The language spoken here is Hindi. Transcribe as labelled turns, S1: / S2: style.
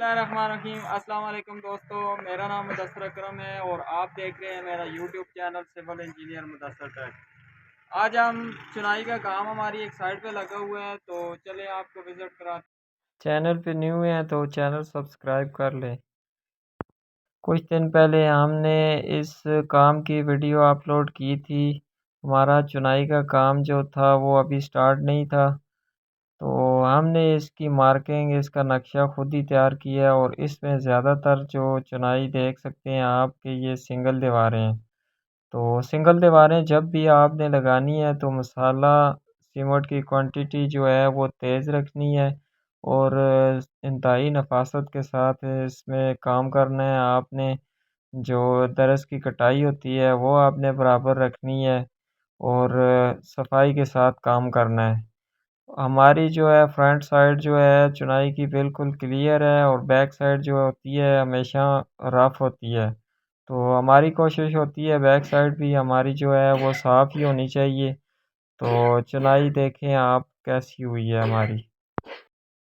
S1: बिस्मिल्लाहिर्रहमानिर्रहीम। अस्सलाम वालेकुम दोस्तों, मेरा नाम मुदस्सिर अकरम है और आप देख रहे हैं मेरा YouTube channel civil engineer Mudassir tech. आज हम चुनाई का काम हमारी एक साइड पे लगा हुआ है, तो चले आपको विज़िट कराते हैं। चैनल पे न्यू हैं तो चैनल सब्सक्राइब कर लें। कुछ दिन पहले हमने इस काम की वीडियो अपलोड की थी। हमारा चुनाई का काम जो था वो अभी स्टार्ट नहीं था, तो हमने इसकी मार्किंग, इसका नक्शा खुद ही तैयार किया है और इसमें ज़्यादातर जो चुनाई देख सकते हैं आप कि ये सिंगल दीवारें हैं। तो सिंगल दीवारें जब भी आपने लगानी है तो मसाला सीमेंट की क्वांटिटी जो है वो तेज़ रखनी है और इंतहाई नफासत के साथ इसमें काम करना है आपने। जो दरस की कटाई होती है वो आपने बराबर रखनी है और सफाई के साथ काम करना है। हमारी जो है फ्रंट साइड जो है चुनाई की बिल्कुल क्लियर है और बैक साइड जो होती है हमेशा रफ होती है। तो हमारी कोशिश होती है बैक साइड भी हमारी जो है वो साफ़ ही होनी चाहिए। तो चुनाई देखें आप कैसी हुई है हमारी।